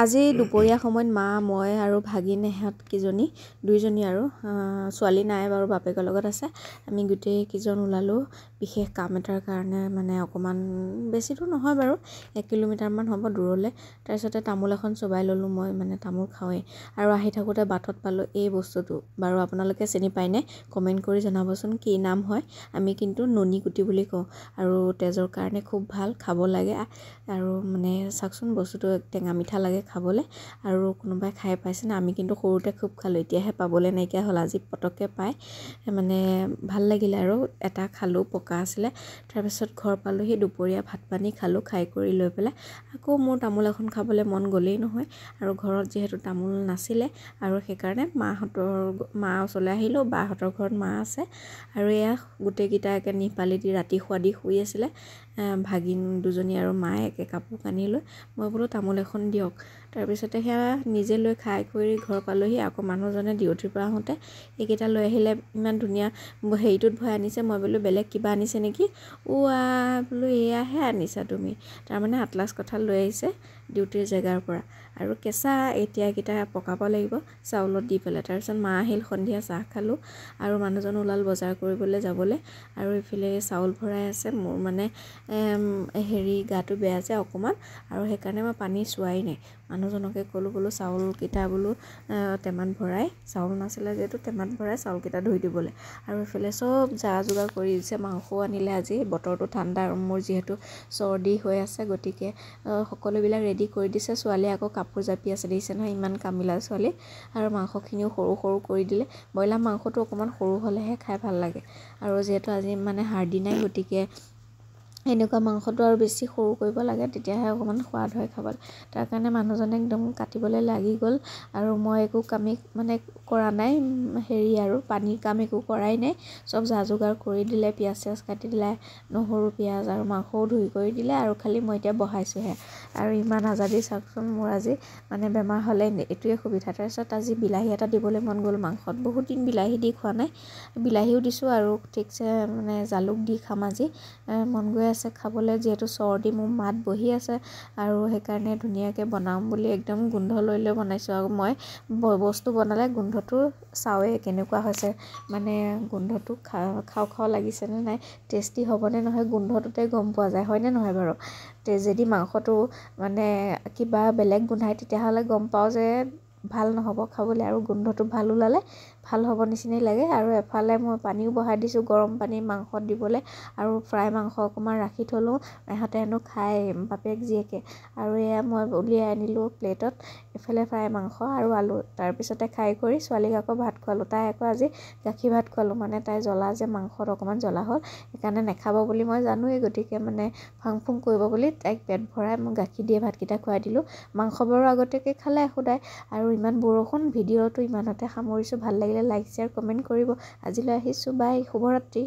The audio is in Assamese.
আজি দুপৰীয়া সময়ত মা মই আৰু ভাগিনহঁত কিজনী দুইজনী আৰু ছোৱালী নাই বাৰু বাপেকৰ লগত আছে আমি গোটেই কিজন ওলালোঁ বিশেষ কাম এটাৰ কাৰণে মানে অকমান বেছি দূৰ নহয় বাৰু 1 কিলোমিটাৰমান হ'ব দূৰলৈ তাৰপিছতে তামোল এখন চবাই ল'লোঁ মই মানে তামোল খাওঁৱেই আৰু আহি থাকোঁতে বাটত পালোঁ এই বস্তুটো বাৰু আপোনালোকে চিনি পায়নে কমেণ্ট কৰি জনাবচোন কি নাম হয় আমি কিন্তু ননী গুটি বুলি কওঁ আৰু তেজৰ কাৰণে খুব ভাল খাব লাগে আৰু মানে চাওকচোন বস্তুটো টেঙা মিঠা লাগে খাবলৈ আৰু কোনোবাই খাই পাইছে না আমি কিন্তু সৰুতে খুব খালোঁ এতিয়াহে পাবলৈ নাইকিয়া হ'ল আজি পটককৈ পায় মানে ভাল লাগিলে আৰু এটা খালোঁ পকা আছিলে তাৰপিছত ঘৰ পালোঁহি দুপৰীয়া ভাত পানী খালোঁ খাই কৰি লৈ পেলাই আকৌ মোৰ তামোল এখন খাবলৈ মন গ'লেই নহয় আৰু ঘৰত যিহেতু তামোল নাছিলে আৰু সেইকাৰণে মা ওচৰলৈ আহিলোঁ বাহঁতৰ ঘৰত মা আছে আৰু এয়া গোটেইকেইটা একে নিপালি দি ৰাতি শুৱাদি শুই আছিলে ভাগিন দুজনী আৰু মায়ে একে কাপোৰ কানি লৈ মই বোলো তামোল এখন দিয়ক তাৰপিছতে সেয়া নিজে লৈ খাই কৰি ঘৰ পালোঁহি আকৌ মানুহজনে ডিউটিৰ পৰা আহোঁতে এইকেইটা লৈ আহিলে ইমান ধুনীয়া হেৰিটোত ভৰাই আনিছে মই বোলো বেলেগ কিবা আনিছে নেকি বোলো এয়াহে আনিছা তুমি তাৰমানে আটলাছ কঁঠাল লৈ আহিছে ডিউটিৰ জেগাৰ পৰা আৰু কেঁচা এতিয়াকেইটা পকাব লাগিব চাউলত দি পেলাই তাৰপিছত মা আহিল সন্ধিয়া চাহ খালোঁ আৰু মানুহজন ওলাল বজাৰ কৰিবলৈ যাবলৈ আৰু এইফালে চাউল ভৰাই আছে মোৰ মানে গাটো বেয়া যে অকণমান আৰু সেইকাৰণে মই পানী চোৱাই নাই মানুহজনকে ক'লোঁ বোলো চাউলকেইটা বোলো টেমাত ভৰাই চাউল নাছিলে যিহেতু টেমাত ভৰাই চাউলকেইটা ধুই দিবলৈ আৰু এইফালে চব যা যোগাৰ কৰি দিছে মাংসও আনিলে আজি বতৰটো ঠাণ্ডা আৰু মোৰ যিহেতু চৰ্দি হৈ আছে গতিকে সকলোবিলাক ৰেডি কৰি দিছে ছোৱালীয়ে আকৌ কাপোৰ জাপি আছে দেখিছে নহয় ইমান কামিলা ছোৱালী আৰু মাংসখিনিও সৰু সৰু কৰি দিলে ব্ৰইলাৰ মাংসটো অকণমান সৰু হ'লেহে খাই ভাল লাগে আৰু যিহেতু আজি মানে হাৰ্ডি নাই গতিকে এনেকুৱা মাংসটো আৰু বেছি সৰু কৰিব লাগে তেতিয়াহে অকণমান সোৱাদ হয় খাবলৈ তাৰ কাৰণে মানুহজনে একদম কাটিবলৈ লাগি গ'ল আৰু মই একো কামেই মানে কৰা নাই আৰু পানীৰ কাম একো কৰাই নাই চব যা যোগাৰ কৰি দিলে পিঁয়াজ চিয়াজ কাটি দিলে নহৰু পিঁয়াজ আৰু মাংসও ধুই কৰি দিলে আৰু খালি মই এতিয়া বহাইছোঁহে আৰু ইমান আজাদি চাওকচোন মোৰ আজি মানে বেমাৰ হ'লে এইটোৱে সুবিধা তাৰপিছত আজি বিলাহী এটা দিবলৈ মন গ'ল মাংসত বহুত দিন বিলাহী দি খোৱা নাই বিলাহীও দিছোঁ আৰু ঠিকছে মানে জালুক দি খাম আজি মন গৈ আছে খাবলৈ যিহেতু চৰ্দি মোৰ মাত বহি আছে আৰু সেইকাৰণে ধুনীয়াকৈ বনাম বুলি একদম গোন্ধ লৈ বনাইছোঁ আৰু মই বস্তু বনালে গোন্ধটো চাওঁৱেই কেনেকুৱা হৈছে মানে গোন্ধটো খাওঁ লাগিছেনে নাই টেষ্টি হ'বনে নহয় গোন্ধটোতে গম পোৱা যায় হয়নে নহয় বাৰু যদি মাংসটো মানে কিবা বেলেগ গোন্ধায় তেতিয়াহ'লে গম পাওঁ যে ভাল নহ'ব খাবলৈ আৰু গোন্ধটো ভাল ওলালে ভাল হ'ব নিচিনাই লাগে আৰু এফালে মই পানীও বহাই দিছোঁ গৰম পানী মাংসত দিবলৈ আৰু ফ্ৰাই মাংস অকণমান ৰাখি থ'লোঁ ইহঁতে হেনো খাই বাপেক জীয়েকে আৰু এয়া মই উলিয়াই আনিলোঁ প্লেটত এফালে ফ্ৰাই মাংস আৰু আলু তাৰপিছতে খাই কৰি ছোৱালীক আকৌ ভাত খোৱালোঁ তাই আকৌ আজি গাখীৰ ভাত খোৱালোঁ মানে তাই জ্বলা যে মাংসত অকণমান জ্বলা হ'ল সেইকাৰণে নাখাব বুলি মই জানোৱেই গতিকে মানে ফাং ফুং কৰিব বুলি তাইক পেট ভৰাই মই গাখীৰ দিয়ে ভাতকেইটা খুৱাই দিলোঁ মাংস বাৰু আগতীয়াকৈ খালে সদায় আৰু ইমান বৰষুণ ভিডিঅ'টো ইমানতে সামৰিছোঁ ভাল লাগিলে লাইক শ্বেয়াৰ কমেণ্ট কৰিব আজিলৈ আহিছোঁ বাই শুভৰাত্ৰি